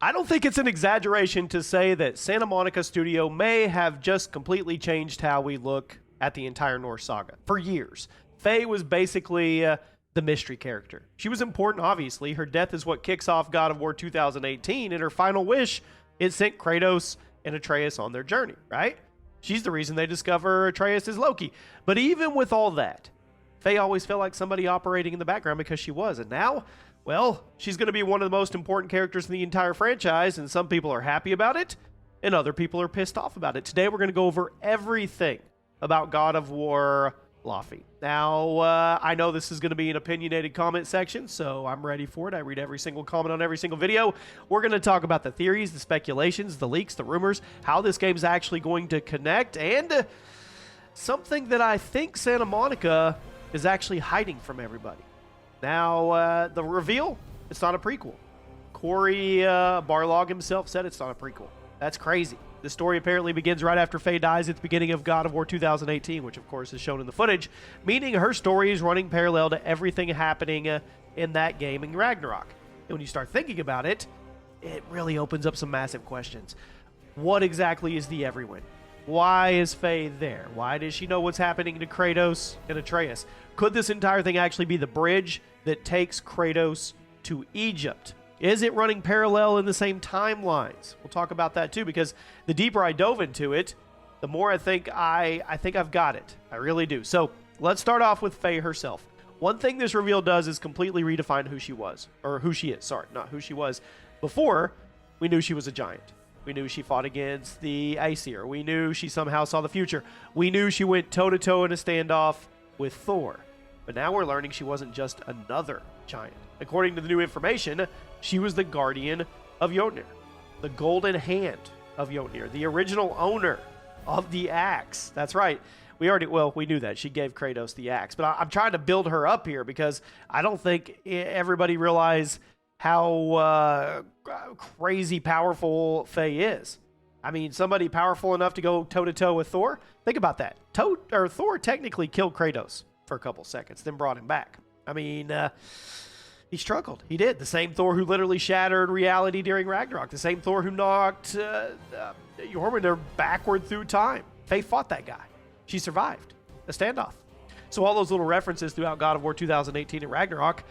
I don't think it's an exaggeration to say that Santa Monica Studio may have just completely changed how we look at the entire Norse saga. For years, Faye was basically the mystery character. She was important, obviously. Her death is what kicks off God of War 2018, and her final wish, it sent Kratos and Atreus on their journey, right? She's the reason they discover Atreus is Loki. But even with all that, Faye always felt like somebody operating in the background because she was. And now, well, she's going to be one of the most important characters in the entire franchise, and some people are happy about it, and other people are pissed off about it. Today, we're going to go over everything about God of War Laufey. Now, I know this is going to be an opinionated comment section, so I'm ready for it. I read every single comment on every single video. We're going to talk about the theories, the speculations, the leaks, the rumors, how this game's actually going to connect, and something that I think Santa Monica is actually hiding from everybody. Now, the reveal, it's not a prequel. Corey Barlog himself said it's not a prequel. That's crazy. The story apparently begins right after Faye dies at the beginning of God of War 2018, which of course is shown in the footage, meaning her story is running parallel to everything happening in that game in Ragnarok. And when you start thinking about it, it really opens up some massive questions. What exactly is the Everwind? Why is Faye there? Why does she know what's happening to Kratos and Atreus? Could this entire thing actually be the bridge that takes Kratos to Egypt? Is it running parallel in the same timelines? We'll talk about that too, because the deeper I dove into it, the more I think I've got it. I really do. So let's start off with Faye herself. One thing this reveal does is completely redefine who she was, or who she is. Sorry, not who she was. Before, we knew she was a giant. We knew she fought against the Aesir. We knew she somehow saw the future. We knew she went toe-to-toe in a standoff with Thor. But now we're learning she wasn't just another giant. According to the new information, she was the guardian of Jotnir, the golden hand of Jotnir, the original owner of the axe. That's right. We knew that. She gave Kratos the axe. But I'm trying to build her up here because I don't think everybody realized how crazy powerful Faye is. I mean, somebody powerful enough to go toe-to-toe with Thor? Think about that. Thor technically killed Kratos for a couple seconds, then brought him back. I mean, he struggled. He did. The same Thor who literally shattered reality during Ragnarok. The same Thor who knocked Jormungandr backward through time. Faye fought that guy. She survived a standoff. So all those little references throughout God of War 2018 and Ragnarok,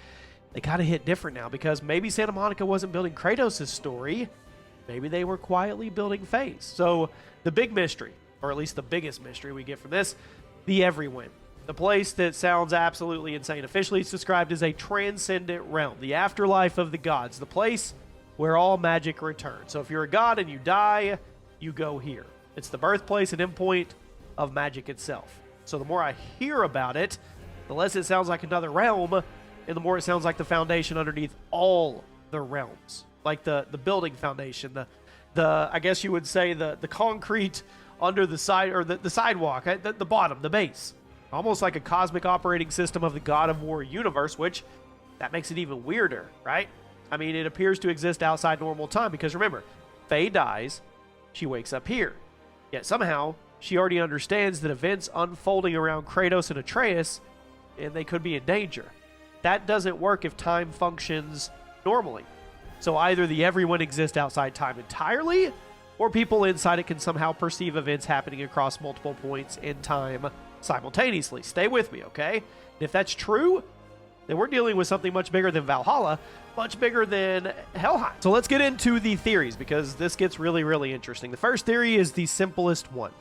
they kind of hit different now, because maybe Santa Monica wasn't building Kratos' story. Maybe they were quietly building Faye's. So the big mystery, or at least the biggest mystery we get from this, the Everwind. The place that sounds absolutely insane. Officially, it's described as a transcendent realm, the afterlife of the gods, the place where all magic returns. So if you're a god and you die, you go here. It's the birthplace and endpoint of magic itself. So the more I hear about it, the less it sounds like another realm, and the more it sounds like the foundation underneath all the realms. Like the building foundation, the I guess you would say the concrete under the side, or the sidewalk, the bottom, the base. Almost like a cosmic operating system of the God of War universe, which that makes it even weirder, right? I mean, it appears to exist outside normal time, because remember, Faye dies, she wakes up here. Yet somehow, she already understands that events unfolding around Kratos and Atreus, and they could be in danger. That doesn't work if time functions normally. So either the Everwind exists outside time entirely, or people inside it can somehow perceive events happening across multiple points in time simultaneously. Stay with me, okay? And if that's true, then we're dealing with something much bigger than Valhalla, much bigger than Helheim. So let's get into the theories, because this gets really, really interesting. The first theory is the simplest one.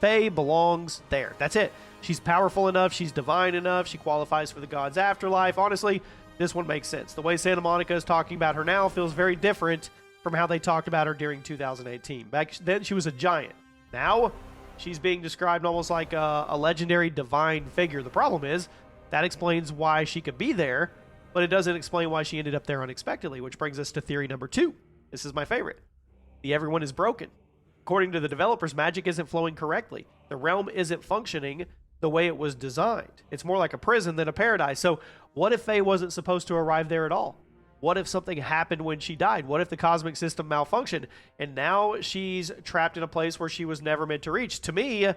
Faye belongs there. That's it. She's powerful enough, she's divine enough, she qualifies for the god's afterlife. Honestly, this one makes sense. The way Santa Monica is talking about her now feels very different from how they talked about her during 2018. Back then, she was a giant. Now, she's being described almost like a legendary divine figure. The problem is, that explains why she could be there, but it doesn't explain why she ended up there unexpectedly, which brings us to theory number 2. This is my favorite. The Everwind is broken. According to the developers, magic isn't flowing correctly. The realm isn't functioning the way it was designed. It's more like a prison than a paradise. So what if Faye wasn't supposed to arrive there at all? What if something happened when she died? What if the cosmic system malfunctioned and now she's trapped in a place where she was never meant to reach? To me,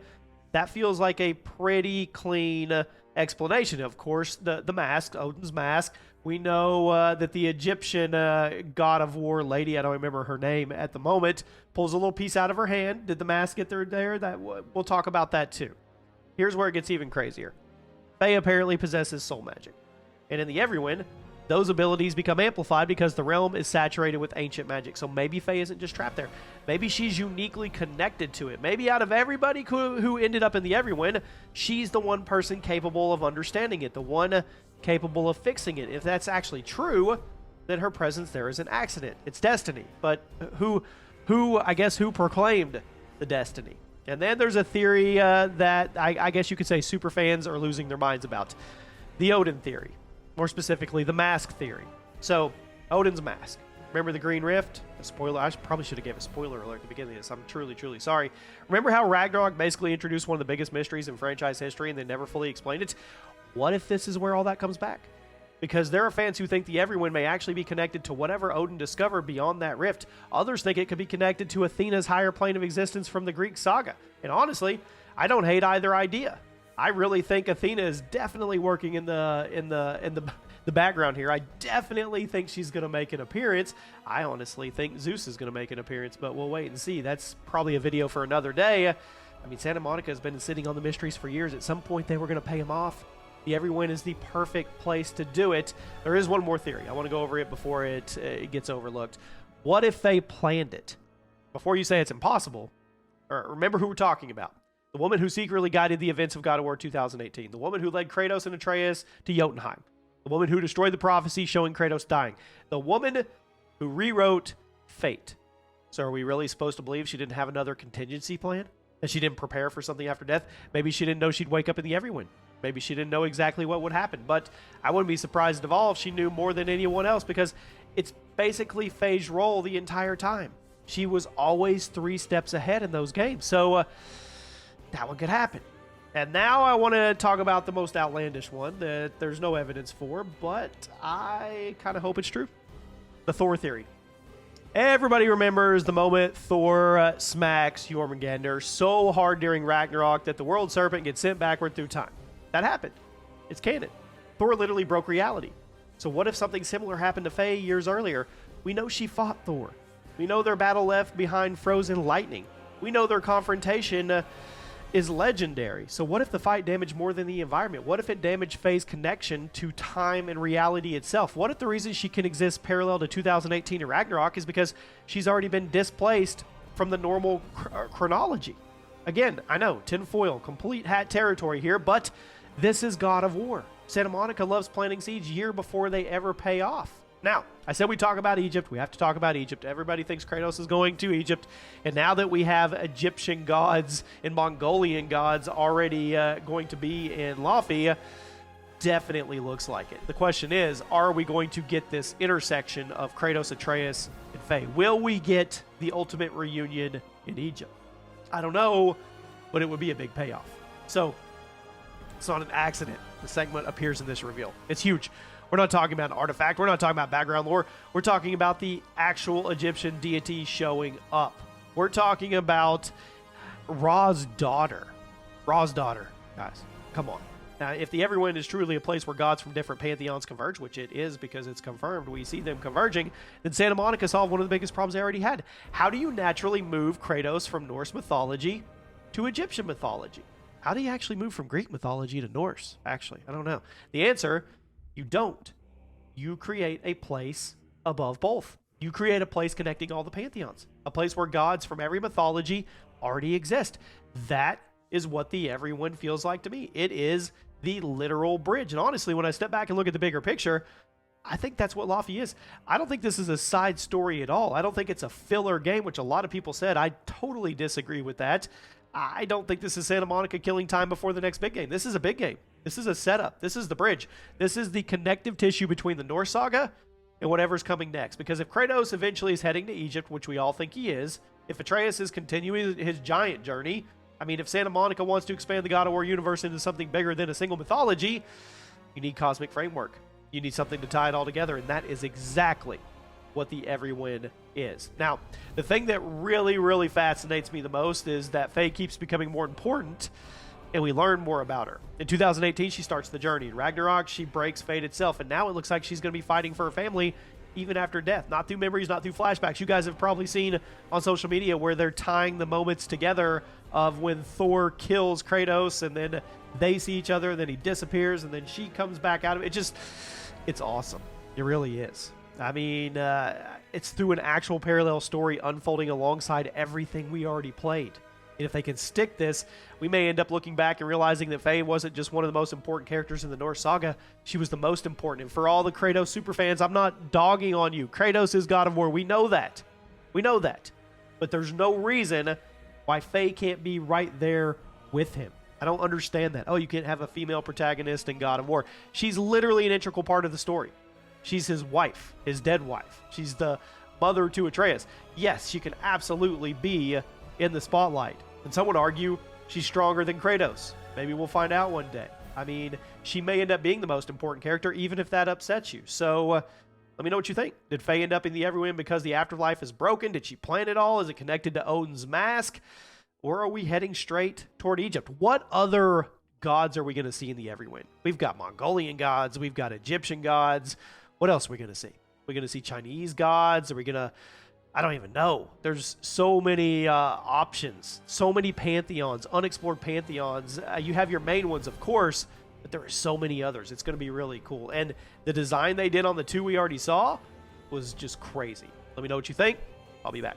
that feels like a pretty clean explanation. Of course, the mask, Odin's mask, We know that the Egyptian god of war lady, I don't remember her name at the moment, pulls a little piece out of her hand. Did the mask get there? We'll talk about that too. Here's where it gets even crazier. Faye apparently possesses soul magic. And in the Everwind, those abilities become amplified because the realm is saturated with ancient magic. So maybe Faye isn't just trapped there. Maybe she's uniquely connected to it. Maybe out of everybody who ended up in the Everwind, she's the one person capable of understanding it, the one capable of fixing it. If that's actually true, then her presence there is an accident. It's destiny. But who proclaimed the destiny? And then there's a theory that I guess you could say super fans are losing their minds about. The Odin theory. More specifically, the mask theory. So, Odin's mask. Remember the Green Rift? A spoiler. I probably should have gave a spoiler alert at the beginning of this. I'm truly, truly sorry. Remember how Ragnarok basically introduced one of the biggest mysteries in franchise history and they never fully explained it? What if this is where all that comes back? Because there are fans who think the Everwind may actually be connected to whatever Odin discovered beyond that rift. Others think it could be connected to Athena's higher plane of existence from the Greek saga. And honestly, I don't hate either idea. I really think Athena is definitely working in the background here. I definitely think she's going to make an appearance. I honestly think Zeus is going to make an appearance, but we'll wait and see. That's probably a video for another day. I mean, Santa Monica has been sitting on the mysteries for years. At some point, they were going to pay him off. The Everwind is the perfect place to do it. There is one more theory. I want to go over it before it gets overlooked. What if they planned it? Before you say it's impossible, remember who we're talking about. The woman who secretly guided the events of God of War 2018. The woman who led Kratos and Atreus to Jotunheim. The woman who destroyed the prophecy showing Kratos dying. The woman who rewrote fate. So are we really supposed to believe she didn't have another contingency plan? That she didn't prepare for something after death? Maybe she didn't know she'd wake up in the Everwind. Maybe she didn't know exactly what would happen. But I wouldn't be surprised at all if she knew more than anyone else, because it's basically Faye's role the entire time. She was always 3 steps ahead in those games. So that one could happen. And now I want to talk about the most outlandish one that there's no evidence for, but I kind of hope it's true. The Thor theory. Everybody remembers the moment Thor smacks Jormungandr so hard during Ragnarok that the world serpent gets sent backward through time. That happened. It's canon. Thor literally broke reality. So what if something similar happened to Faye years earlier? We know she fought Thor. We know their battle left behind frozen lightning. We know their confrontation is legendary. So what if the fight damaged more than the environment? What if it damaged Faye's connection to time and reality itself? What if the reason she can exist parallel to 2018 and Ragnarok is because she's already been displaced from the normal chronology? Again, I know, tinfoil, complete hat territory here, but this is God of War. Santa Monica loves planting seeds year before they ever pay off. Now, I said we talk about Egypt. We have to talk about Egypt. Everybody thinks Kratos is going to Egypt. And now that we have Egyptian gods and Mongolian gods already going to be in Laufey, definitely looks like it. The question is, are we going to get this intersection of Kratos, Atreus, and Faye? Will we get the ultimate reunion in Egypt? I don't know, but it would be a big payoff. So, it's not an accident the segment appears in this reveal. It's huge. We're not talking about an artifact. We're not talking about background lore. We're talking about the actual Egyptian deity showing up. We're talking about Ra's daughter. Ra's daughter, guys. Come on. Now, if the Everwind is truly a place where gods from different pantheons converge, which it is because it's confirmed, we see them converging, then Santa Monica solved one of the biggest problems they already had. How do you naturally move Kratos from Norse mythology to Egyptian mythology? How do you actually move from Greek mythology to Norse? Actually, I don't know. The answer, you don't. You create a place above both. You create a place connecting all the pantheons. A place where gods from every mythology already exist. That is what the Everwind feels like to me. It is the literal bridge. And honestly, when I step back and look at the bigger picture, I think that's what Laufey is. I don't think this is a side story at all. I don't think it's a filler game, which a lot of people said. I totally disagree with that. I don't think this is Santa Monica killing time before the next big game. This is a big game. This is a setup. This is the bridge. This is the connective tissue between the Norse saga and whatever's coming next. Because if Kratos eventually is heading to Egypt, which we all think he is, if Atreus is continuing his giant journey, I mean, if Santa Monica wants to expand the God of War universe into something bigger than a single mythology, you need cosmic framework. You need something to tie it all together, and that is exactly what the Everwind is. Now, the thing that really, really fascinates me the most is that Faye keeps becoming more important and we learn more about her. In 2018, she starts the journey. In Ragnarok, she breaks fate itself, and now it looks like she's going to be fighting for her family even after death. Not through memories, not through flashbacks. You guys have probably seen on social media where they're tying the moments together of when Thor kills Kratos, and then they see each other, and then he disappears, and then she comes back out of it. It's awesome. It really is. I mean, it's through an actual parallel story unfolding alongside everything we already played. And if they can stick this, we may end up looking back and realizing that Faye wasn't just one of the most important characters in the Norse saga. She was the most important. And for all the Kratos superfans, I'm not dogging on you. Kratos is God of War. We know that. We know that. But there's no reason why Faye can't be right there with him. I don't understand that. Oh, you can't have a female protagonist in God of War. She's literally an integral part of the story. She's his wife, his dead wife. She's the mother to Atreus. Yes, she can absolutely be in the spotlight. And some would argue she's stronger than Kratos. Maybe we'll find out one day. I mean, she may end up being the most important character, even if that upsets you. So, let me know what you think. Did Faye end up in the Everwind because the afterlife is broken? Did she plan it all? Is it connected to Odin's mask? Or are we heading straight toward Egypt? What other gods are we going to see in the Everwind? We've got Mongolian gods. We've got Egyptian gods. What else are we going to see? We're going to see Chinese gods? Are we going to... I don't even know. There's so many options, so many pantheons, unexplored pantheons. You have your main ones, of course, but there are so many others. It's going to be really cool. And the design they did on the two we already saw was just crazy. Let me know what you think. I'll be back.